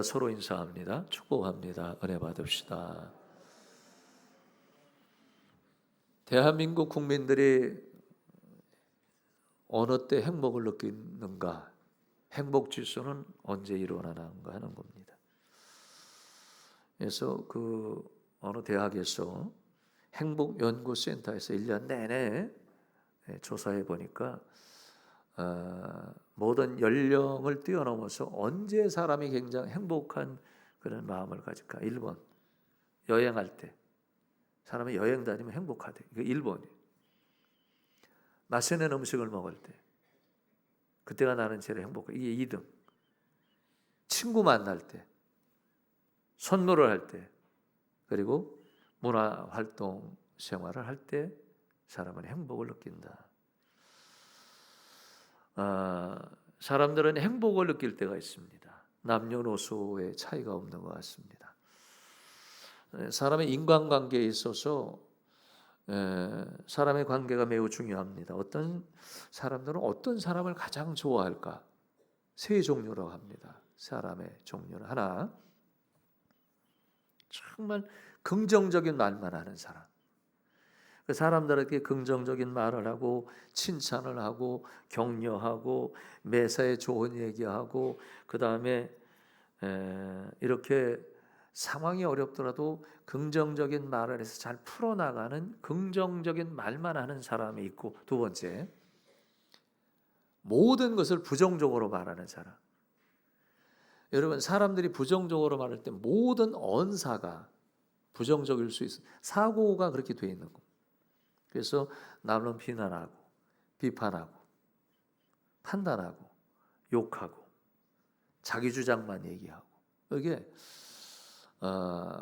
서로 인사합니다. 축복합니다. 은혜 받읍시다. 대한민국 국민들이 어느 때 행복을 느끼는가? 행복 지수는 언제 일어나는가 하는 겁니다. 그래서 어느 대학에서 행복연구센터에서 1년 내내 조사해 보니까 모든 연령을 뛰어넘어서 언제 사람이 굉장히 행복한 그런 마음을 가질까? 1번, 여행할 때. 사람이 여행 다니면 행복하대. 이거 1번이에요. 맛있는 음식을 먹을 때. 그때가 나는 제일 행복해. 이게 2등. 친구 만날 때. 선물을 할 때. 그리고 문화활동 생활을 할 때 사람은 행복을 느낀다. 사람들은 행복을 느낄 때가 있습니다. 남녀노소의 차이가 없는 것 같습니다. 사람의 인간관계에 있어서 사람의 관계가 매우 중요합니다. 어떤 사람들은 어떤 사람을 가장 좋아할까? 세 종류라고 합니다. 사람의 종류는 하나, 정말 긍정적인 말만 하는 사람. 그 사람들에게 긍정적인 말을 하고 칭찬을 하고 격려하고 매사에 좋은 얘기하고 그 다음에 이렇게 상황이 어렵더라도 긍정적인 말을 해서 잘 풀어나가는 긍정적인 말만 하는 사람이 있고, 두 번째, 모든 것을 부정적으로 말하는 사람. 여러분, 사람들이 부정적으로 말할 때 모든 언사가 부정적일 수 있어요. 사고가 그렇게 되어 있는 겁니다. 그래서 남을 비난하고 비판하고 판단하고 욕하고 자기 주장만 얘기하고, 이게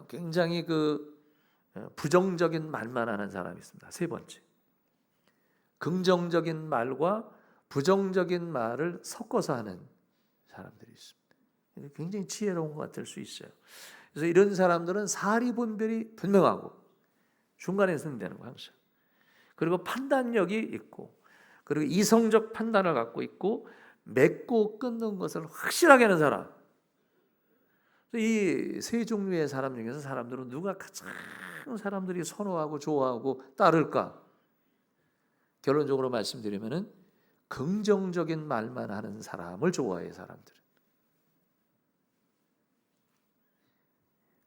굉장히 부정적인 말만 하는 사람이 있습니다. 세 번째, 긍정적인 말과 부정적인 말을 섞어서 하는 사람들이 있습니다. 굉장히 지혜로운 것 같을 수 있어요. 그래서 이런 사람들은 사리 분별이 분명하고 중간에 서는 되는 거 항상. 그리고 판단력이 있고, 그리고 이성적 판단을 갖고 있고, 맺고 끊는 것을 확실하게 하는 사람. 이 세 종류의 사람 중에서 사람들은 누가 가장 사람들이 선호하고 좋아하고 따를까? 결론적으로 말씀드리면은 긍정적인 말만 하는 사람을 좋아해요, 사람들은.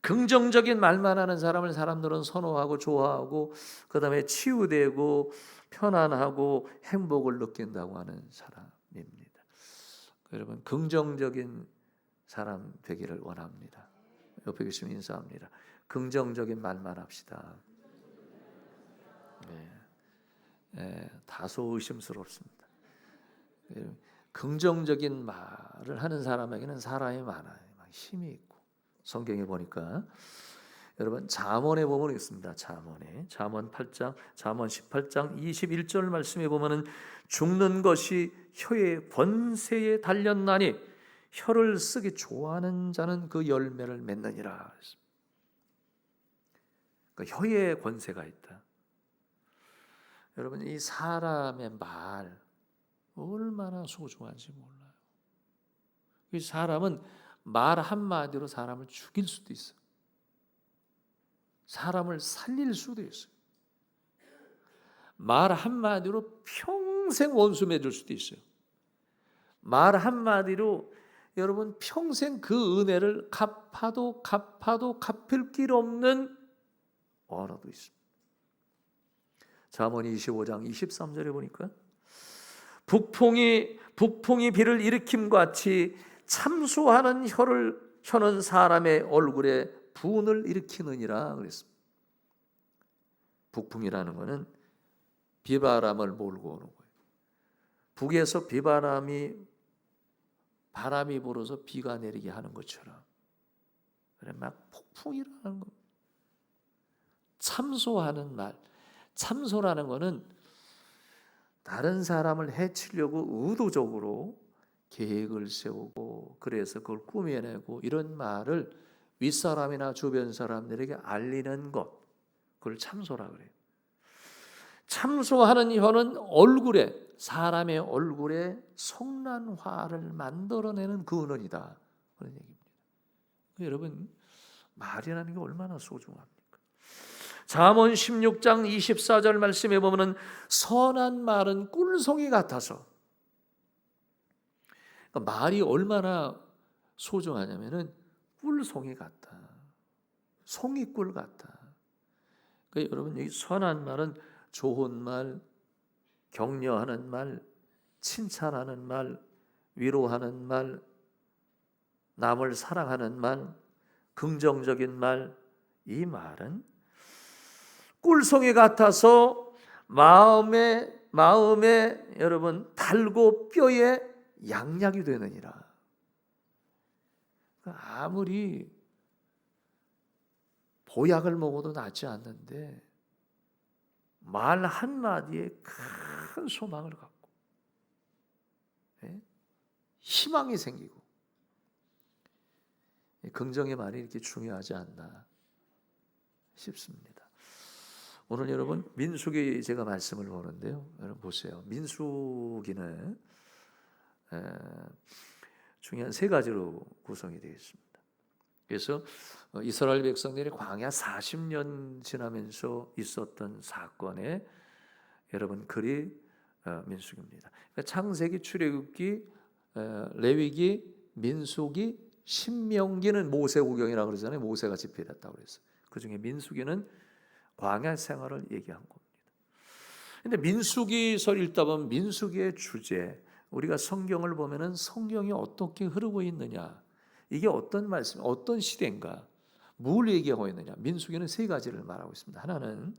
긍정적인 말만 하는 사람을 사람들은 선호하고 좋아하고, 그 다음에 치유되고 편안하고 행복을 느낀다고 하는 사람입니다. 여러분, 긍정적인 사람 되기를 원합니다. 옆에 계시면 인사합니다. 긍정적인 말만 합시다. 다소 의심스럽습니다. 긍정적인 말을 하는 사람에게는 사람이 많아요. 힘이 있고. 성경에 보니까 여러분, 잠언에 보면 있습니다. 잠언 8장, 잠언 18장 21절 말씀에 보면은 죽는 것이 혀의 권세에 달렸나니 혀를 쓰기 좋아하는 자는 그 열매를 맺느니라. 그러니까 혀에 권세가 있다. 여러분, 이 사람의 말 얼마나 소중한지 몰라요. 이 사람은 말 한마디로 사람을 죽일 수도 있어요. 사람을 살릴 수도 있어요. 말 한마디로 평생 원수 맺을 수도 있어요. 말 한마디로 여러분 평생 그 은혜를 갚아도 갚을 길 없는 언어도 있습니다. 잠언 25장 23절에 보니까 북풍이 비를 일으킴과 같이 참소하는 혀는 사람의 얼굴에 분을 일으키느니라 그랬습니다. 북풍이라는 것은 비바람을 몰고 오는 거예요. 북에서 바람이 불어서 비가 내리게 하는 것처럼, 그래 막 폭풍이라는 겁니다. 참소하는 말, 참소라는 것은 다른 사람을 해치려고 의도적으로 계획을 세우고 그래서 그걸 꾸며내고 이런 말을 윗사람이나 주변 사람들에게 알리는 것, 그걸 참소라 그래요. 참소하는 혀는 사람의 얼굴에 성난화를 만들어내는 근원이다, 그런 얘기입니다. 여러분, 말이라는 게 얼마나 소중합니까? 잠언 16장 24절 말씀에 보면은 선한 말은 꿀송이 같아서, 그러니까 말이 얼마나 소중하냐면은 꿀송이 같다. 송이꿀 같다. 그러니까 여러분, 이 선한 말은 좋은 말, 격려하는 말, 칭찬하는 말, 위로하는 말, 남을 사랑하는 말, 긍정적인 말, 이 말은 꿀송이 같아서 마음에 여러분 달고 뼈에 양약이 되느니라. 아무리 보약을 먹어도 낫지 않는데 말 한마디에 큰 소망을 갖고 희망이 생기고, 긍정의 말이 이렇게 중요하지 않나 싶습니다. 오늘 여러분 민수기 제가 말씀을 보는데요. 여러분 보세요. 민수기는 중요한 세 가지로 구성이 되어 있습니다. 그래서 이스라엘 백성들이 광야 40년 지나면서 있었던 사건에 여러분 글이 민수기입니다. 그러니까 창세기, 출애굽기, 레위기, 민수기, 신명기는 모세오경이라고 그러잖아요. 모세가 집필했다고 그랬어요. 그 중에 민수기는 광야 생활을 얘기한 겁니다. 근데 민수기서 읽다 보면 민수기의 주제, 우리가 성경을 보면은 성경이 어떻게 흐르고 있느냐, 이게 어떤 말씀, 어떤 시대인가, 뭘 얘기하고 있느냐. 민수기는 세 가지를 말하고 있습니다. 하나는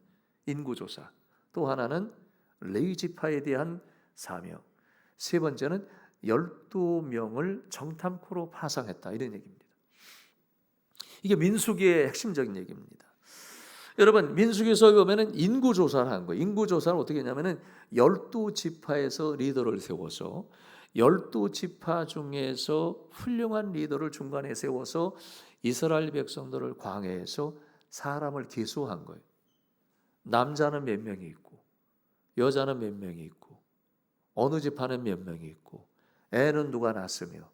인구조사, 또 하나는 레위 지파에 대한 사명, 세 번째는 12명을 정탐코로 파송했다, 이런 얘기입니다. 이게 민수기의 핵심적인 얘기입니다. 여러분, 민수기에서 보면은 인구조사를 한 거예요. 인구조사를 어떻게 했냐면은 12지파에서 리더를 세워서 12지파 중에서 훌륭한 리더를 중간에 세워서 이스라엘 백성들을 광야에서 사람을 계수한 거예요. 남자는 몇 명이 있고, 여자는 몇 명이 있고, 어느 지파는 몇 명이 있고, 애는 누가 낳았으며,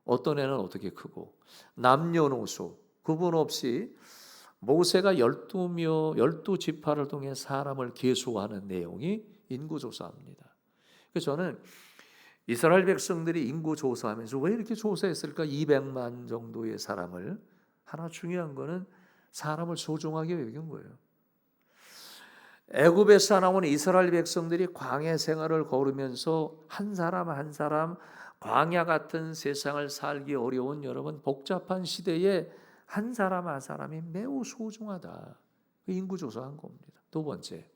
어떤 애는 어떻게 크고, 남녀노소 구분 없이 모세가 12지파를 통해 사람을 계수하는 내용이 인구조사입니다. 그래서 저는 이스라엘 백성들이 인구조사하면서 왜 이렇게 조사했을까? 200만 정도의 사람을. 하나 중요한 거는 사람을 소중하게 여긴 거예요. 애굽에서 나온 이스라엘 백성들이 광야 생활을 걸으면서 한 사람 한 사람 광야 같은 세상을 살기 어려운 여러분 복잡한 시대에 한 사람 한 사람이 매우 소중하다. 인구조사한 겁니다. 두 번째,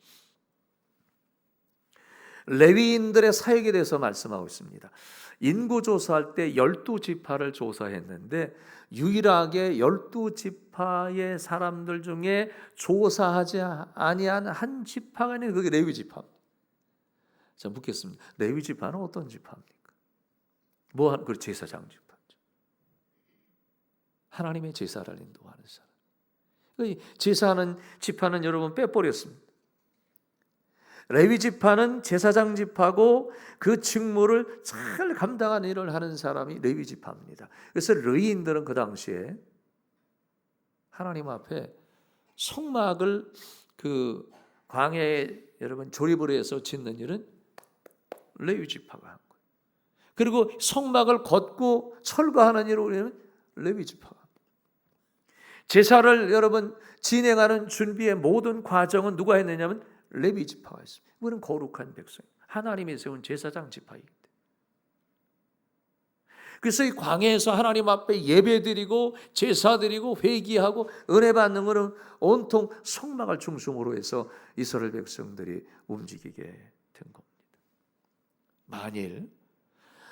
레위인들의 사역에 대해서 말씀하고 있습니다. 인구조사할 때 12지파를 조사했는데 유일하게 12지파의 사람들 중에 조사하지 아니한 한 지파가 있는, 그게 레위지파입니다. 자, 묻겠습니다. 레위지파는 어떤 지파입니까? 그 제사장 지파죠. 하나님의 제사를 인도하는 사람. 제사하는 지파는 여러분 빼버렸습니다. 레위 지파는 제사장 지파고 그 직무를 잘 감당하는 일을 하는 사람이 레위 지파입니다. 그래서 레위인들은 그 당시에 하나님 앞에 성막을 그 광야에 여러분 조립을 해서 짓는 일은 레위 지파가 한 거예요. 그리고 성막을 걷고 철거하는 일을 레위 지파가 합니다. 제사를 여러분 진행하는 준비의 모든 과정은 누가 했느냐면 레위 지파가 있습니다. 우리는 거룩한 백성, 하나님이 세운 제사장 지파이기 때문에. 그래서 이 광야에서 하나님 앞에 예배드리고 제사드리고 회개하고 은혜 받는 것은 온통 성막을 중심으로 해서 이스라엘 백성들이 움직이게 된 겁니다. 만일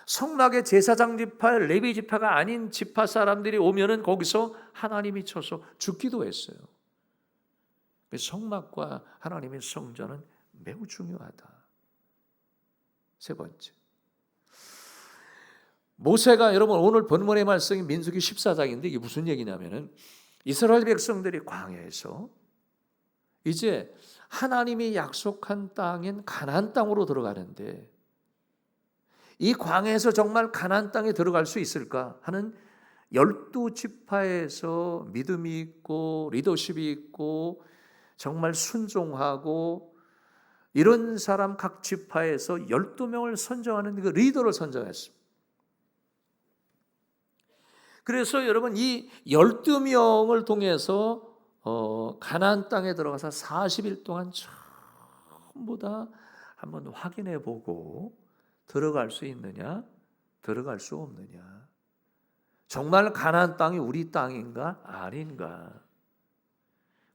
성막의 제사장 지파, 레위 지파가 아닌 지파 사람들이 오면은 거기서 하나님이 쳐서 죽기도 했어요. 성막과 하나님의 성전은 매우 중요하다. 세 번째, 모세가, 여러분 오늘 본문의 말씀이 민수기 14장인데 이게 무슨 얘기냐면은 이스라엘 백성들이 광야에서 이제 하나님이 약속한 땅인 가나안 땅으로 들어가는데 이 광야에서 정말 가나안 땅에 들어갈 수 있을까 하는 12지파에서 믿음이 있고 리더십이 있고 정말 순종하고 이런 사람 각 지파에서 12명을 선정하는 그 리더를 선정했습니다. 그래서 여러분 이 12명을 통해서 가나안 땅에 들어가서 40일 동안 전부 다 한번 확인해 보고 들어갈 수 있느냐, 들어갈 수 없느냐. 정말 가나안 땅이 우리 땅인가 아닌가.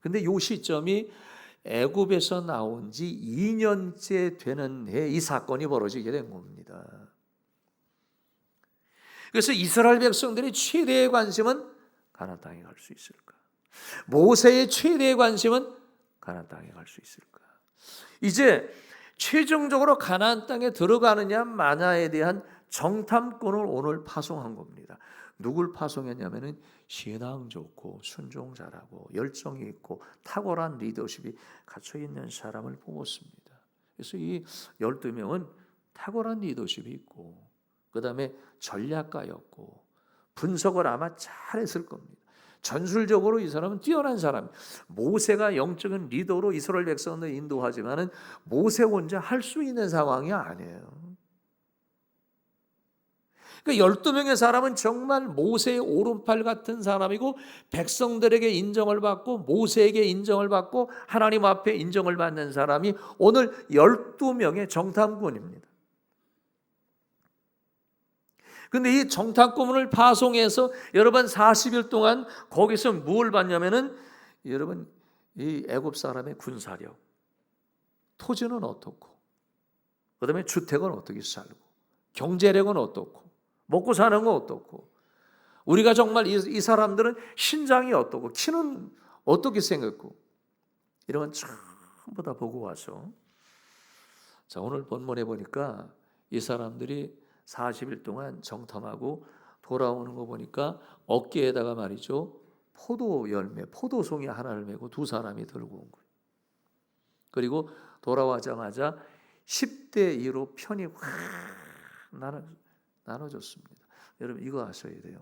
근데 이 시점이 애굽에서 나온 지 2년째 되는 해에 이 사건이 벌어지게 된 겁니다. 그래서 이스라엘 백성들의 최대의 관심은 가나안 땅에 갈 수 있을까? 모세의 최대의 관심은 가나안 땅에 갈 수 있을까? 이제 최종적으로 가나안 땅에 들어가느냐 마냐에 대한 정탐꾼을 오늘 파송한 겁니다. 누굴 파송했냐면은 신앙 좋고 순종 잘하고 열정이 있고 탁월한 리더십이 갖춰 있는 사람을 뽑았습니다. 그래서 이 12명은 탁월한 리더십이 있고 그다음에 전략가였고 분석을 아마 잘했을 겁니다. 전술적으로 이 사람은 뛰어난 사람. 모세가 영적인 리더로 이스라엘 백성을 인도하지만은 모세 혼자 할 수 있는 상황이 아니에요. 그러니까 12명의 사람은 정말 모세의 오른팔 같은 사람이고 백성들에게 인정을 받고 모세에게 인정을 받고 하나님 앞에 인정을 받는 사람이 오늘 12명의 정탐꾼입니다. 근데 이 정탐꾼을 파송해서 여러분 40일 동안 거기서 뭘 봤냐면은 여러분 이 애굽 사람의 군사력, 토지는 어떻고, 그다음에 주택은 어떻게 살고, 경제력은 어떻고, 먹고 사는 건 어떻고, 우리가 정말 이 사람들은 신장이 어떻고, 키는 어떻게 생겼고, 이런 건 전부 다 보고 와서 자 오늘 본문에 보니까 이 사람들이 40일 동안 정탐하고 돌아오는 거 보니까 어깨에다가 말이죠 포도 열매, 포도송이 하나를 메고 두 사람이 들고 온 거예요. 그리고 돌아와자마자 10대 2로 편이 확 나눠졌습니다. 여러분 이거 아셔야 돼요.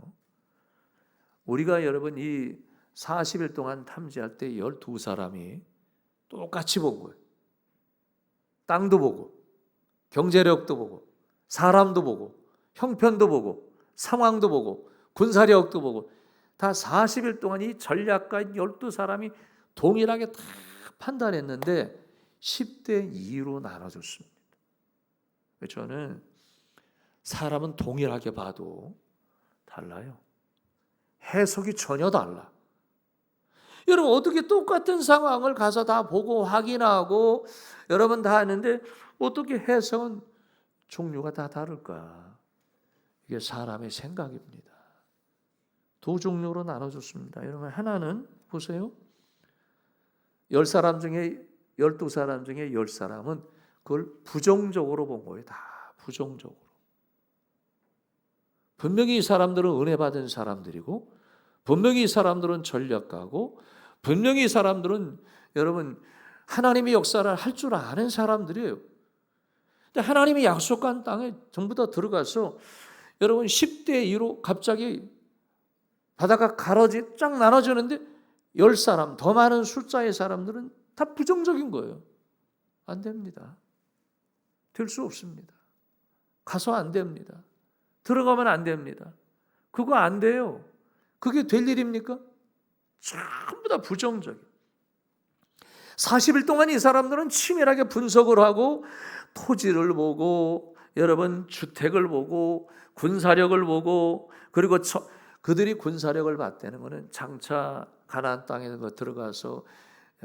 우리가 여러분 이 40일 동안 탐지할 때 12사람이 똑같이 본 거예요. 땅도 보고 경제력도 보고 사람도 보고 형편도 보고 상황도 보고 군사력도 보고 다 40일 동안 이 전략가인 12사람이 동일하게 다 판단했는데 10대 2로 나눠졌습니다. 저는 사람은 동일하게 봐도 달라요. 해석이 전혀 달라. 여러분 어떻게 똑같은 상황을 가서 다 보고 확인하고 여러분 다 하는데 어떻게 해석은 종류가 다 다를까? 이게 사람의 생각입니다. 두 종류로 나눠졌습니다. 여러분 하나는 보세요. 10사람 중에 12사람 중에 10사람은 그걸 부정적으로 본 거예요. 다 부정적으로. 분명히 이 사람들은 은혜 받은 사람들이고 분명히 이 사람들은 전략가고 분명히 이 사람들은 여러분 하나님의 역사를 할 줄 아는 사람들이에요. 근데 하나님이 약속한 땅에 전부 다 들어가서 여러분 10대 2로 갑자기 바다가 쫙 나눠지는데 10사람 더 많은 숫자의 사람들은 다 부정적인 거예요. 안 됩니다. 될 수 없습니다. 가서 안 됩니다. 들어가면 안 됩니다. 그거 안 돼요. 그게 될 일입니까? 전부 다 부정적이에요. 40일 동안 이 사람들은 치밀하게 분석을 하고 토지를 보고 여러분 주택을 보고 군사력을 보고 그리고 그들이 군사력을 봤다는 것은 장차 가나안 땅에 들어가서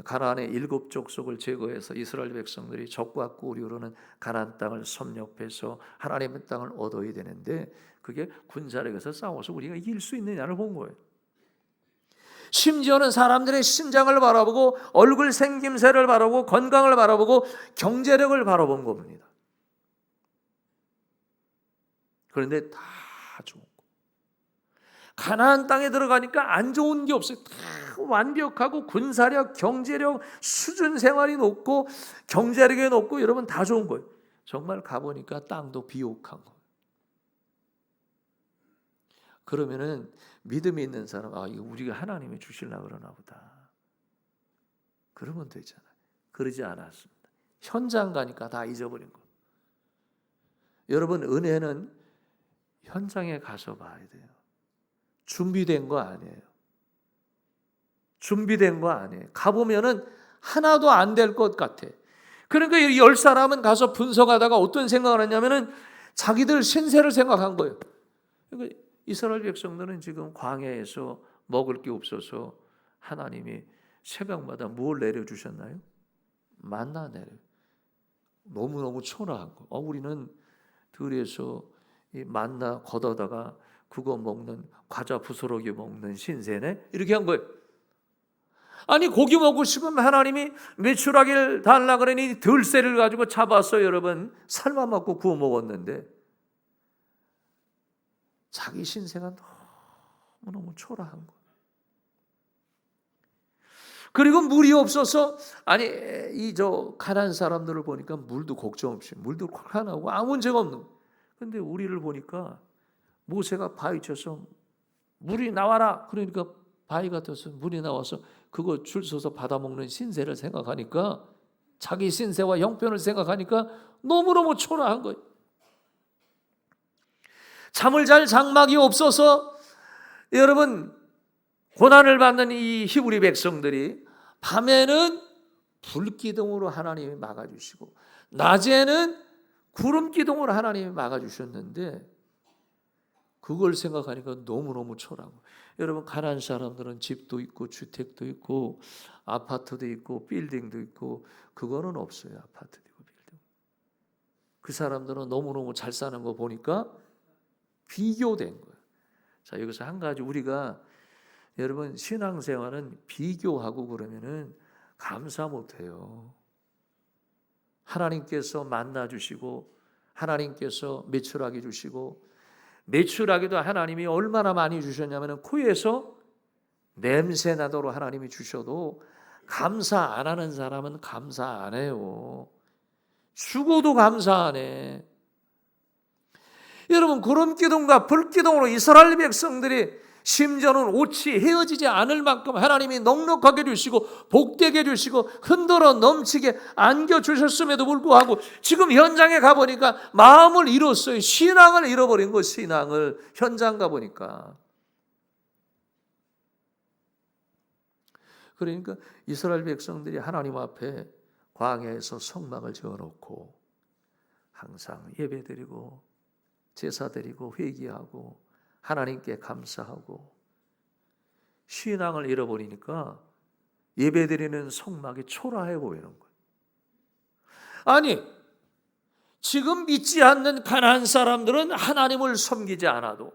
가나안의 7족속을 제거해서 이스라엘 백성들이 적과 꿀이로는 가나안 땅을 섭렵해서 하나님의 땅을 얻어야 되는데 그게 군사력에서 싸워서 우리가 이길 수 있느냐를 본 거예요. 심지어는 사람들의 신장을 바라보고 얼굴 생김새를 바라보고 건강을 바라보고 경제력을 바라본 겁니다. 그런데 다 좋은 거. 가나안 땅에 들어가니까 안 좋은 게 없어요. 다 완벽하고 군사력, 경제력, 수준 생활이 높고 경제력이 높고 여러분 다 좋은 거예요. 정말 가보니까 땅도 비옥한 거예요. 그러면은 믿음이 있는 사람, 이거 우리가 하나님이 주실라 그러나 보다. 그러면 되잖아요. 그러지 않았습니다. 현장 가니까 다 잊어버린 거. 여러분, 은혜는 현장에 가서 봐야 돼요. 준비된 거 아니에요. 준비된 거 아니에요. 가보면은 하나도 안 될 것 같아. 그러니까 이 10사람은 가서 분석하다가 어떤 생각을 했냐면은 자기들 신세를 생각한 거예요. 그러니까 이스라엘 백성들은 지금 광야에서 먹을 게 없어서 하나님이 새벽마다 뭘 내려주셨나요? 만나 내려. 너무너무 초라한 거. 우리는 들에서 이 만나 걷어다가 그거 먹는, 과자 부스러기 먹는 신세네? 이렇게 한 거예요. 아니, 고기 먹고 싶으면 하나님이 메추라기를 달라 그러니 들새를 가지고 잡았어요. 여러분, 삶아 먹고 구워 먹었는데 자기 신세가 너무너무 초라한 거예요. 그리고 물이 없어서, 이 가난한 사람들을 보니까 물도 걱정 없이, 물도 콱하고 아무 문제가 없는 거예요. 근데 우리를 보니까 모세가 바위 쳐서 물이 나와라 그러니까 바위가 떠서 물이 나와서 그거 줄 서서 받아먹는 신세를 생각하니까, 자기 신세와 형편을 생각하니까 너무너무 초라한 거예요. 잠을 잘 장막이 없어서 여러분, 고난을 받는 이 히브리 백성들이 밤에는 불기둥으로 하나님이 막아주시고 낮에는 구름기둥으로 하나님이 막아주셨는데, 그걸 생각하니까 너무너무 초라하고. 여러분, 가난한 사람들은 집도 있고 주택도 있고 아파트도 있고 빌딩도 있고, 그거는 없어요. 아파트도 있고 빌딩. 그 사람들은 너무너무 잘 사는 거 보니까 비교된 거예요. 자, 여기서 한 가지, 우리가 여러분 신앙생활은 비교하고 그러면은 감사 못해요. 하나님께서 만나 주시고 하나님께서 메추라기 주시고, 메추라기도 하나님이 얼마나 많이 주셨냐면 코에서 냄새 나도록 하나님이 주셔도 감사 안 하는 사람은 감사 안 해요. 죽어도 감사 안 해. 여러분, 구름기둥과 불기둥으로 이스라엘 백성들이 심지어는 옷이 헤어지지 않을 만큼 하나님이 넉넉하게 주시고 복되게 주시고 흔들어 넘치게 안겨주셨음에도 불구하고 지금 현장에 가보니까 마음을 잃었어요. 신앙을 잃어버린 거, 신앙을. 현장 가보니까. 그러니까 이스라엘 백성들이 하나님 앞에 광야에서 성막을 지어놓고 항상 예배드리고 제사드리고 회개하고 하나님께 감사하고, 신앙을 잃어버리니까 예배드리는 성막이 초라해 보이는 거예요. 아니, 지금 믿지 않는 가난한 사람들은 하나님을 섬기지 않아도,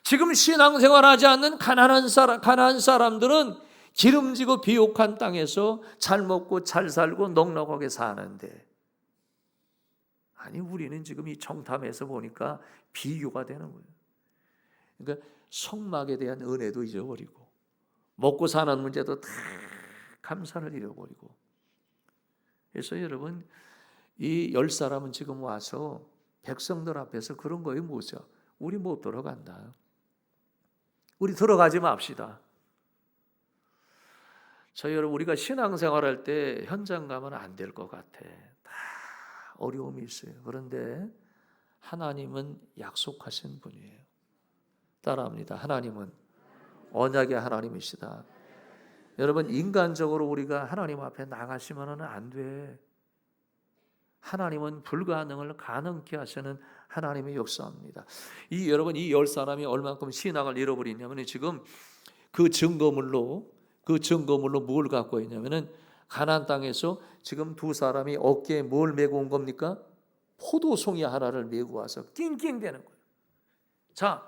지금 신앙생활하지 않는 가난한 사람들은 기름지고 비옥한 땅에서 잘 먹고 잘 살고 넉넉하게 사는데, 아니, 우리는 지금 이 정탐에서 보니까 비교가 되는 거예요. 그러니까 성막에 대한 은혜도 잊어버리고 먹고 사는 문제도 다 감사를 잃어버리고. 그래서 여러분, 이 10사람은 지금 와서 백성들 앞에서 그런 거예요. 뭐죠? 우리 못 들어간다. 우리 들어가지 맙시다. 여러분, 우리가 신앙생활할 때 현장 가면 안 될 것 같아. 다 어려움이 있어요. 그런데 하나님은 약속하신 분이에요. 따라합니다. 하나님은 언약의 하나님이시다. 여러분, 인간적으로 우리가 하나님 앞에 나가시면 안 돼. 하나님은 불가능을 가능케 하시는 하나님의 역사입니다. 여러분, 이 10사람이 얼만큼 신앙을 잃어버리냐면, 지금 그 증거물로 뭘 갖고 있냐면은, 가나안 땅에서 지금 2사람이 어깨에 뭘 메고 온 겁니까? 포도송이 하나를 메고 와서 낑낑대는 거예요. 자,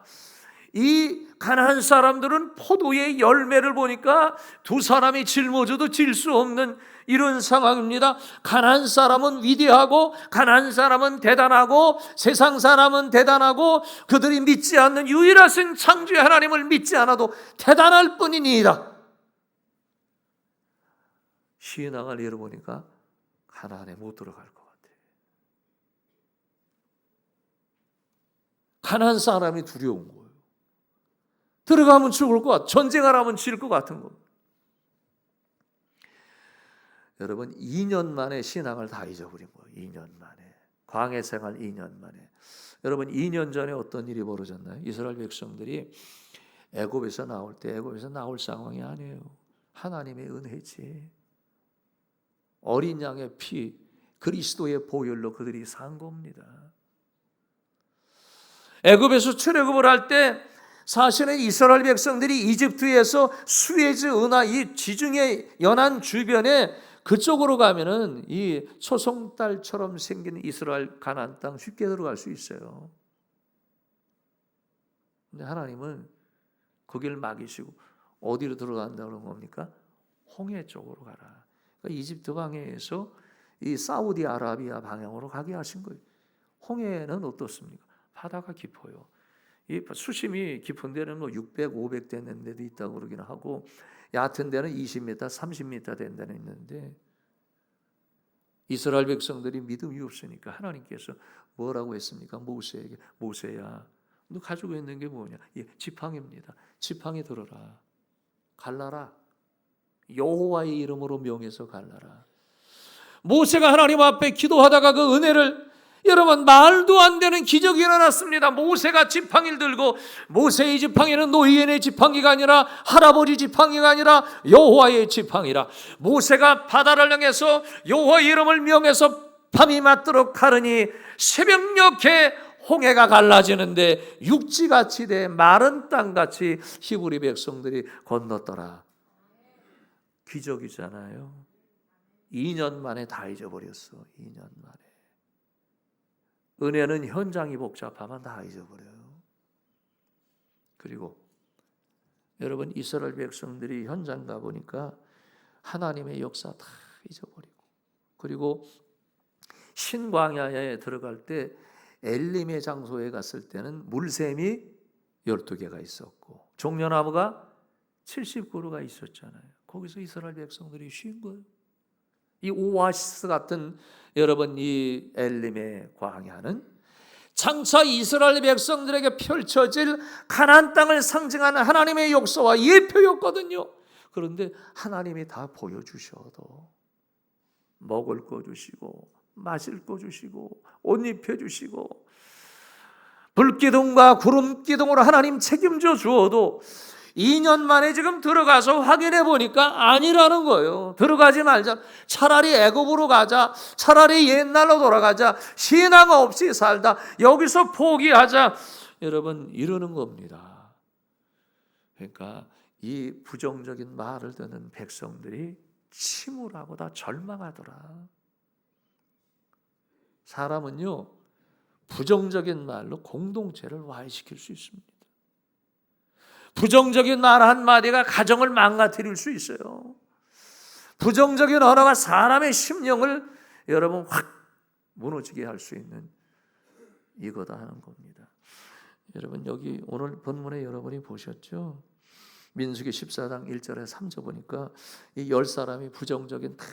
이 가난한 사람들은 포도의 열매를 보니까 2사람이 짊어져도 질 수 없는 이런 상황입니다. 가난한 사람은 위대하고 가난한 사람은 대단하고 세상 사람은 대단하고 그들이 믿지 않는 유일하신 창조의 하나님을 믿지 않아도 대단할 뿐이니이다. 신앙을 잃어보니까 가나안에 못 들어갈 것 같아요. 가난한 사람이 두려운 거예요. 들어가면 죽을 것 같아. 전쟁하라면 질 것 같은 거. 여러분 2년 만에 신앙을 다 잊어버린 거예요. 2년 만에. 광해 생활 2년 만에. 여러분 2년 전에 어떤 일이 벌어졌나요? 이스라엘 백성들이 애굽에서 나올 때 애굽에서 나올 상황이 아니에요. 하나님의 은혜지. 어린 양의 피, 그리스도의 보혈로 그들이 산 겁니다. 애굽에서 출애굽을 할 때 사실은 이스라엘 백성들이 이집트에서 수에즈 은하 이 지중해 연안 주변에 그쪽으로 가면은 이 초송달처럼 생긴 이스라엘 가나안 땅 쉽게 들어갈 수 있어요. 근데 하나님은 거기를 막이시고 어디로 들어간다는 겁니까? 홍해 쪽으로 가라. 그러니까 이집트 방해에서 이 사우디아라비아 방향으로 가게 하신 거예요. 홍해는 어떻습니까? 바다가 깊어요. 이 수심이 깊은 데는 뭐 600, 500 되는 데도 있다고 그러긴 하고 얕은 데는 20m, 30m 된 데는 있는데 이스라엘 백성들이 믿음이 없으니까 하나님께서 뭐라고 했습니까? 모세에게 모세야 너 가지고 있는 게 뭐냐? 예, 지팡이입니다. 지팡이 들어라. 갈라라. 여호와의 이름으로 명해서 갈라라. 모세가 하나님 앞에 기도하다가 그 은혜를 여러분 말도 안 되는 기적이 일어났습니다. 모세가 지팡이를 들고 모세의 지팡이는 노예의 지팡이가 아니라 할아버지 지팡이가 아니라 여호와의 지팡이라. 모세가 바다를 향해서 여호와의 이름을 명해서 밤이 맞도록 가르니 새벽녘에 홍해가 갈라지는데 육지같이 돼 마른 땅같이 히브리 백성들이 건넜더라. 기적이잖아요. 2년 만에 다 잊어버렸어. 2년 만에. 은혜는 현장이 복잡하면 다 잊어버려요. 그리고 여러분 이스라엘 백성들이 현장 가보니까 하나님의 역사 다 잊어버리고 그리고 신광야에 들어갈 때 엘림의 장소에 갔을 때는 물샘이 12개가 있었고 종려나무가 70그루가 있었잖아요. 거기서 이스라엘 백성들이 쉰 거예요. 이 오아시스 같은 여러분 이 엘림의 광야는 장차 이스라엘 백성들에게 펼쳐질 가나안 땅을 상징하는 하나님의 역사와 예표였거든요. 그런데 하나님이 다 보여주셔도 먹을 거 주시고 마실 거 주시고 옷 입혀주시고 불기둥과 구름기둥으로 하나님 책임져 주어도 2년 만에 지금 들어가서 확인해 보니까 아니라는 거예요. 들어가지 말자. 차라리 애굽으로 가자. 차라리 옛날로 돌아가자. 신앙 없이 살다. 여기서 포기하자. 여러분 이러는 겁니다. 그러니까 이 부정적인 말을 듣는 백성들이 침울하고 다 절망하더라. 사람은요 부정적인 말로 공동체를 와해시킬 수 있습니다. 부정적인 말 한마디가 가정을 망가뜨릴 수 있어요. 부정적인 언어가 사람의 심령을 여러분 확 무너지게 할 수 있는 이거다 하는 겁니다. 여러분 여기 오늘 본문에 여러분이 보셨죠? 민수기 14장 1절에 3절 보니까 이 10사람이 부정적인 다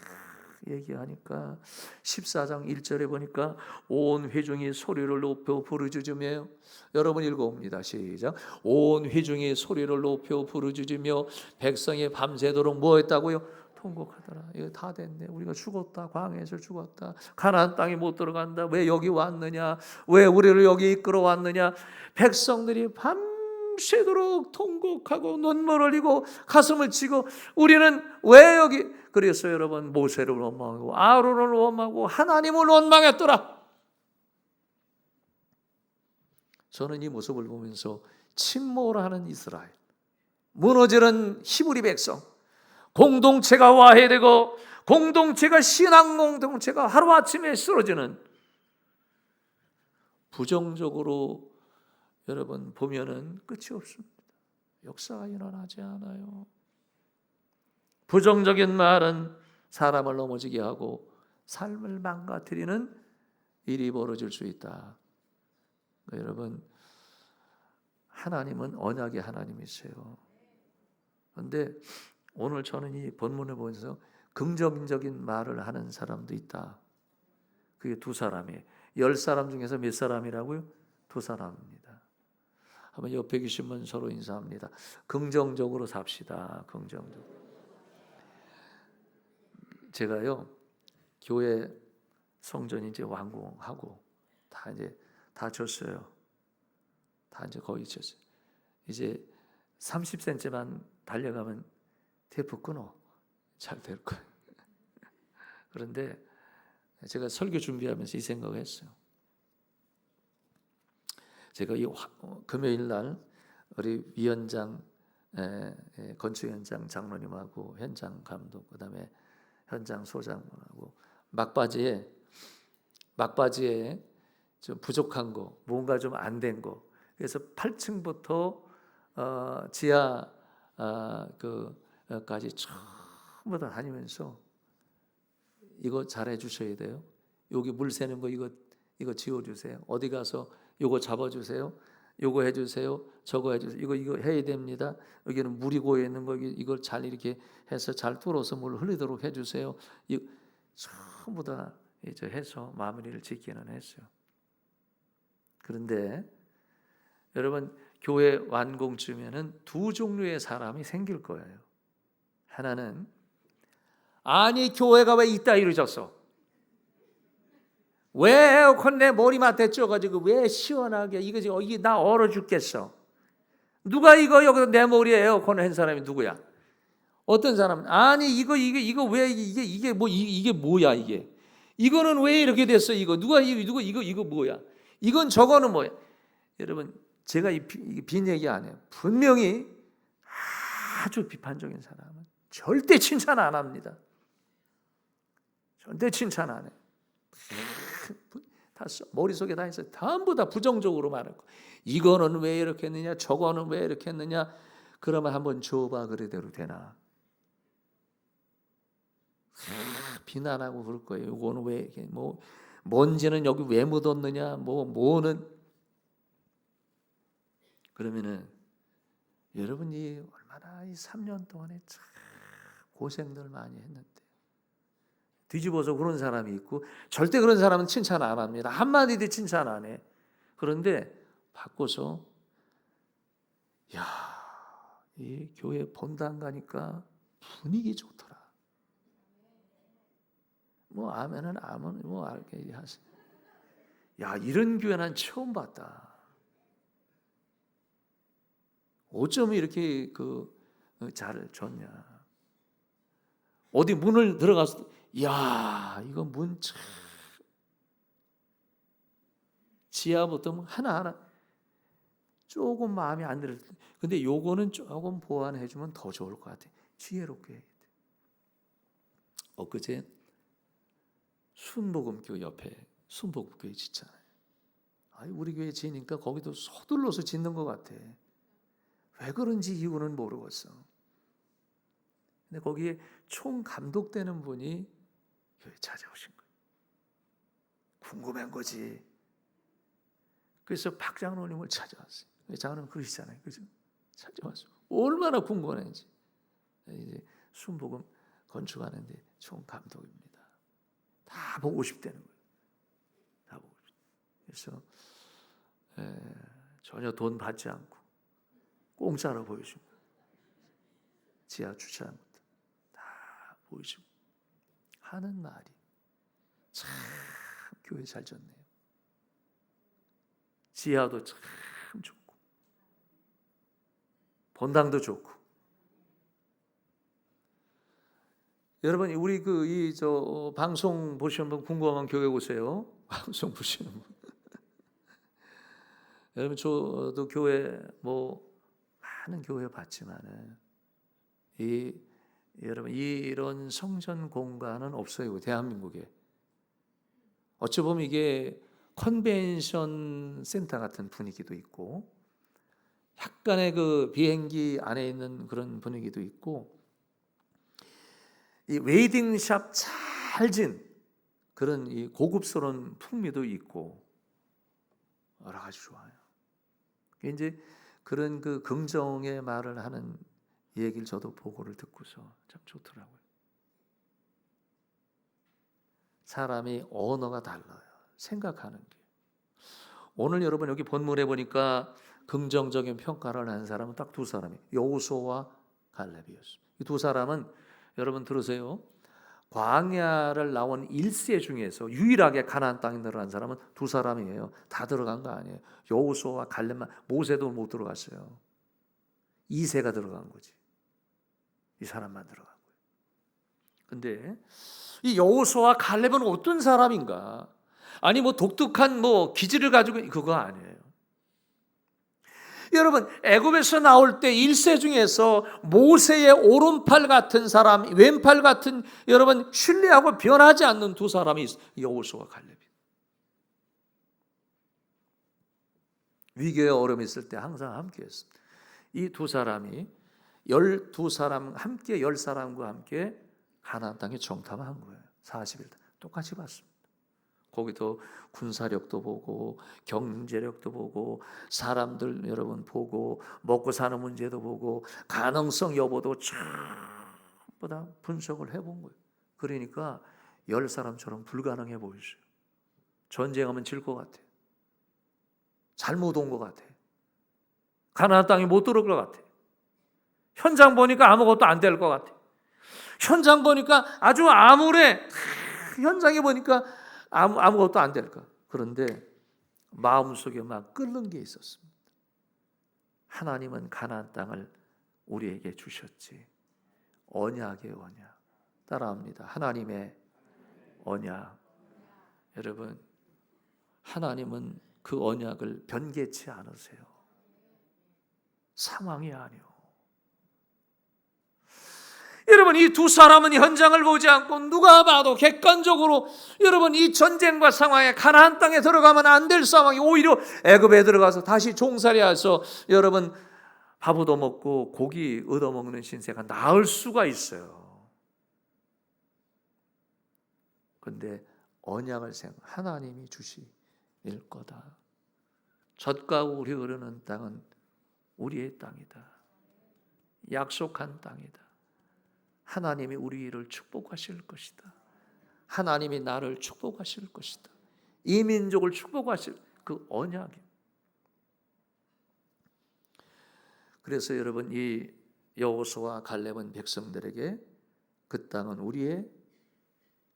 얘기하니까 14장 1절에 보니까 온 회중이 소리를 높여 부르짖으며 여러분 읽어봅니다. 시작. 온 회중이 소리를 높여 부르짖으며 백성이 밤새도록 뭐 했다고요? 통곡하더라. 이거 다 됐네. 우리가 죽었다. 광야에서 죽었다. 가나안 땅에 못 들어간다. 왜 여기 왔느냐? 왜 우리를 여기 이끌어 왔느냐? 백성들이 밤새도록 통곡하고 눈물을 흘리고 가슴을 치고 우리는 왜 여기 그래서 여러분 모세를 원망하고 아론을 원망하고 하나님을 원망했더라. 저는 이 모습을 보면서 침몰하는 이스라엘, 무너지는 히브리 백성, 공동체가 와해되고 공동체가 신앙 공동체가 하루아침에 쓰러지는 부정적으로 여러분 보면은 끝이 없습니다. 역사가 일어나지 않아요. 부정적인 말은 사람을 넘어지게 하고 삶을 망가뜨리는 일이 벌어질 수 있다. 여러분 하나님은 언약의 하나님이세요. 그런데 오늘 저는 이 본문을 보면서 긍정적인 말을 하는 사람도 있다. 그게 2사람이에요. 10사람 중에서 몇 사람이라고요? 2사람입니다. 한번 옆에 계신 분 서로 인사합니다. 긍정적으로 삽시다. 긍정적으로. 제가요, 교회 성전이 이제 완공하고 다 졌어요. 다 이제 거의 졌어요. 이제 30cm만 달려가면 테이프 끊어. 잘 될 거예요. 그런데 제가 설교 준비하면서 이 생각을 했어요. 제가 이 금요일 날 우리 위원장, 건축현장 장로님하고 현장 감독, 그다음에 현장 소장하고 막바지에 좀 부족한 거, 뭔가 좀 안 된 거. 그래서 8층부터 지하 까지 전부 다 다니면서 이거 잘해 주셔야 돼요. 여기 물 새는 거 이거 지워 주세요. 어디 가서 요거 잡아 주세요. 요거 해 주세요. 저거 해 주세요. 이거 해야 됩니다. 여기는 물이 고여 있는 거 이걸 잘 이렇게 해서 잘 뚫어서 물 흘리도록 해 주세요. 이 전부 다 이제 해서 마무리를 짓기는 했어요. 그런데 여러분, 교회 완공쯤에는 두 종류의 사람이 생길 거예요. 하나는 아니 교회가 왜 이따위로 졌어? 왜 에어컨 내 머리맡에 쪄가지고 왜 시원하게 이게 나 얼어 죽겠어. 누가 여기서 내 머리에 에어컨을 한 사람이 누구야? 어떤 사람은 아니 이거 왜 이게 뭐야 이게? 이거는 왜 이렇게 됐어? 이거 누가 이거 뭐야? 이건 저거는 뭐야? 여러분, 제가 빈 얘기 안 해요. 분명히 아주 비판적인 사람은 절대 칭찬 안 합니다. 절대 칭찬 안 해요. 다 머릿속에 다 있어요. 전부 다 부정적으로 말할 거. 이거는 왜 이렇게 했느냐, 저거는 왜 이렇게 했느냐. 그러면 한번 줘봐, 그래대로 되나? 비난하고 그럴 거예요. 이거는 왜 이렇게 먼지는 여기 왜 묻었느냐, 뭐는. 그러면은 여러분이 얼마나 이 3년 동안에 참 고생들 많이 했는데 뒤집어서 그런 사람이 있고, 절대 그런 사람은 칭찬 안 합니다. 한마디도 칭찬 안 해. 그런데 바꿔서 이 교회 본당 가니까 분위기 좋더라. 아멘은 아멘 알게 하세요. 이런 교회 난 처음 봤다. 어쩜 이렇게 잘 줬냐. 어디 문을 들어가서 이거 문 참 지하부터 하나하나 조금 마음에 안 들을 때, 근데 요거는 조금 보완해 주면 더 좋을 것 같아. 지혜롭게 해야 돼. 엊그제 순복음교 옆에 순복음교회 짓잖아요. 우리 교회 지니까 거기도 서둘러서 짓는 것 같아. 왜 그런지 이유는 모르겠어. 근데 거기에 총 감독되는 분이 교회 찾아오신 거예요. 궁금한 거지. 그래서 박 장로님을 찾아왔어요. 장로님 그러시잖아요. 그죠? 찾아왔어요. 얼마나 궁금한지. 이제 순복음 건축하는데 총 감독입니다. 다 보고 싶다는 거예요. 다 보고 싶다. 그래서 전혀 돈 받지 않고 공짜로 보여준 거예요. 지하 주차장 다 보여주고 하는 말이 참 교회 잘 졌네요. 지하도 참 좋고 본당도 좋고. 여러분, 우리 방송 보시는 분 궁금하면 교회 오세요. 방송 보시는 분. 여러분, 저도 교회 많은 교회 봤지만은 여러분, 이런 성전 공간은 없어요, 대한민국에. 어찌 보면 이게 컨벤션 센터 같은 분위기도 있고, 약간의 비행기 안에 있는 그런 분위기도 있고, 이 웨이딩샵 찰진 그런 이 고급스러운 풍미도 있고, 여러 가지 좋아요. 이제 그런 긍정의 말을 하는 얘기를 저도 보고를 듣고서 참 좋더라고요. 사람이 언어가 달라요. 생각하는 게. 오늘 여러분 여기 본문에 보니까 긍정적인 평가를 한 사람은 딱 두 사람이 여호수아와 갈렙이었습니다. 이 두 사람은 여러분 들으세요. 광야를 나온 1세 중에서 유일하게 가나안 땅에 들어간 사람은 두 사람이에요. 다 들어간 거 아니에요. 여호수아와 갈렙만, 모세도 못 들어갔어요. 2세가 들어간 거지. 이 사람만 들어간 거예요. 근데 이 여호수아와 갈렙은 어떤 사람인가? 아니 뭐 독특한 뭐 기질을 가지고 그거 아니에요. 여러분 애굽에서 나올 때 1세 중에서 모세의 오른팔 같은 사람, 왼팔 같은 여러분 신뢰하고 변하지 않는 두 사람이 여호수아와 갈렙이에요. 위기에 어려움이 있을 때 항상 함께했습니다. 이 두 사람이 12사람 함께 10사람과 함께 가나안 땅에 정탐한 거예요. 40일 똑같이 봤습니다. 거기도 군사력도 보고 경제력도 보고 사람들 여러분 보고 먹고 사는 문제도 보고 가능성 여부도 전부 다 분석을 해본 거예요. 그러니까 10사람처럼 불가능해 보이죠. 전쟁하면 질 것 같아. 잘못 온 것 같아. 가나안 땅에 못 들어올 것 같아. 현장 보니까 아무것도 안 될 것 같아. 현장 보니까 아주 암울해. 현장에 보니까 아무것도 안 될까. 그런데 마음속에 막 끓는 게 있었습니다. 하나님은 가나안 땅을 우리에게 주셨지. 언약의 언약. 따라합니다. 하나님의 언약. 여러분, 하나님은 그 언약을 변개치 않으세요. 상황이 아니요. 여러분 이 두 사람은 현장을 보지 않고 누가 봐도 객관적으로 여러분 이 전쟁과 상황에 가나안 땅에 들어가면 안 될 상황이 오히려 애굽에 들어가서 다시 종살이해서 여러분 밥 얻어먹고 고기 얻어먹는 신세가 나을 수가 있어요. 그런데 언약을 하나님이 주실 거다. 젖과 우리 흐르는 땅은 우리의 땅이다. 약속한 땅이다. 하나님이 우리를 축복하실 것이다. 하나님이 나를 축복하실 것이다. 이 민족을 축복하실 그 언약이. 그래서 여러분 이 여호수아와 갈렙은 백성들에게 그 땅은 우리의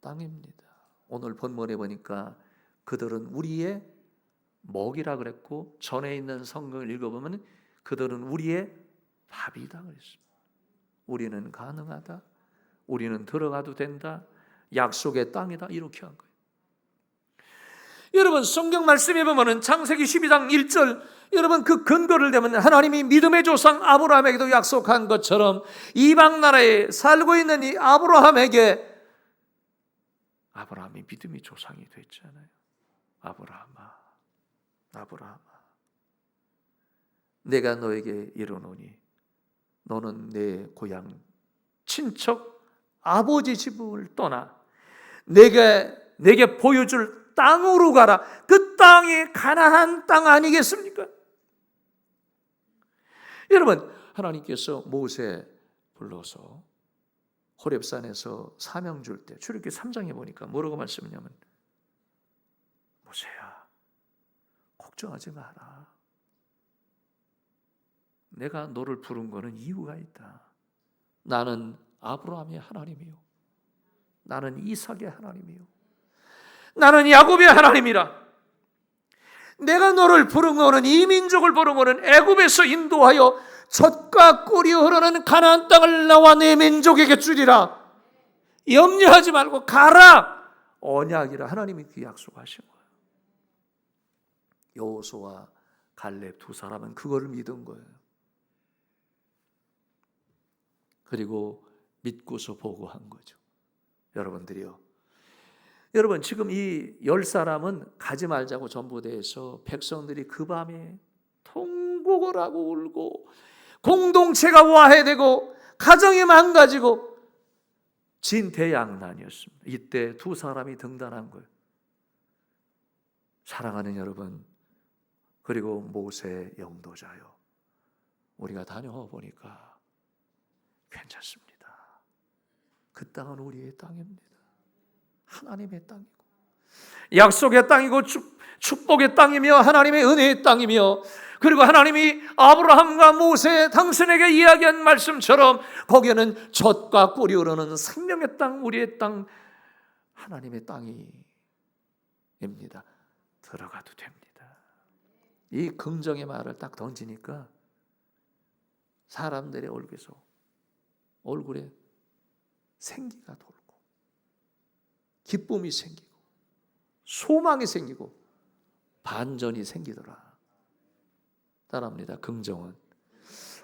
땅입니다. 오늘 본문에 보니까 그들은 우리의 먹이라 그랬고 전에 있는 성경을 읽어보면 그들은 우리의 밥이다 그랬습니다. 우리는 가능하다. 우리는 들어가도 된다. 약속의 땅이다. 이렇게 한 거예요. 여러분 성경 말씀에 보면 창세기 12장 1절 여러분 그 근거를 대면 하나님이 믿음의 조상 아브라함에게도 약속한 것처럼 이방 나라에 살고 있는 이 아브라함에게 아브라함이 믿음의 조상이 됐잖아요. 아브라함아 내가 너에게 이르노니 너는 내 고향 친척 아버지 집을 떠나 내게 보여줄 땅으로 가라. 그 땅이 가나안 땅 아니겠습니까? 여러분 하나님께서 모세 불러서 호렙산에서 사명 줄 때 출애굽기 3장에 보니까 뭐라고 말씀하냐면 모세야 걱정하지 마라. 내가 너를 부른 거는 이유가 있다. 나는 아브라함의 하나님이요. 나는 이삭의 하나님이요. 나는 야곱의 하나님이라. 내가 너를 부른 거는 이 민족을 부른 거는 애굽에서 인도하여 젖과 꿀이 흐르는 가나안 땅을 나와 내 민족에게 주리라. 염려하지 말고 가라. 언약이라 하나님이 그 약속하신 거예요. 여호수아와 갈렙 두 사람은 그걸 믿은 거예요. 그리고 믿고서 보고한 거죠. 여러분들이요. 여러분 지금 이 10사람은 가지 말자고 전부대에서 백성들이 그 밤에 통곡을 하고 울고 공동체가 와해되고 가정이 망가지고 진대양난이었습니다. 이때 두 사람이 등단한 거예요. 사랑하는 여러분, 그리고 모세 영도자요. 우리가 다녀와 보니까 괜찮습니다. 그 땅은 우리의 땅입니다. 하나님의 땅이고 약속의 땅이고 축복의 땅이며 하나님의 은혜의 땅이며 그리고 하나님이 아브라함과 모세 당신에게 이야기한 말씀처럼 거기에는 젖과 꿀이 흐르는 생명의 땅, 우리의 땅, 하나님의 땅입니다. 들어가도 됩니다. 이 긍정의 말을 딱 던지니까 사람들의 얼굴에 생기가 돌고 기쁨이 생기고 소망이 생기고 반전이 생기더라. 따라합니다. 긍정은,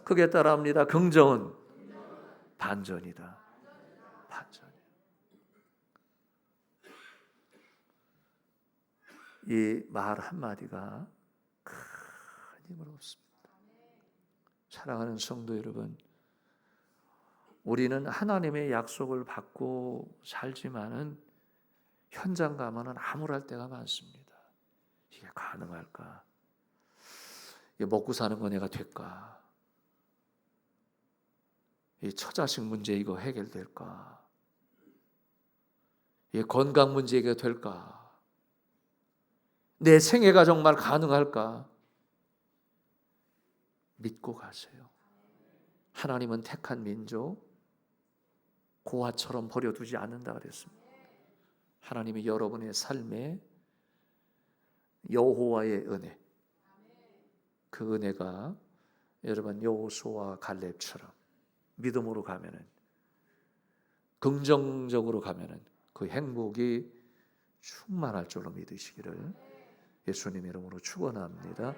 크게 따라합니다. 긍정은 반전이다. 반전. 이 말 한마디가 큰 힘을 얻습니다. 사랑하는 성도 여러분, 우리는 하나님의 약속을 받고 살지만은 현장 가면은 암울할 때가 많습니다. 이게 가능할까? 이게 먹고 사는 거 내가 될까? 이 처자식 문제 이거 해결될까? 이 건강 문제 이게 될까? 내 생애가 정말 가능할까? 믿고 가세요. 하나님은 택한 민족 고아처럼 버려두지 않는다 그랬습니다. 하나님이 여러분의 삶에 여호와의 은혜, 그 은혜가 여러분 여호수아와 갈렙처럼 믿음으로 가면은, 긍정적으로 가면은 그 행복이 충만할 줄로 믿으시기를 예수님 이름으로 축원합니다.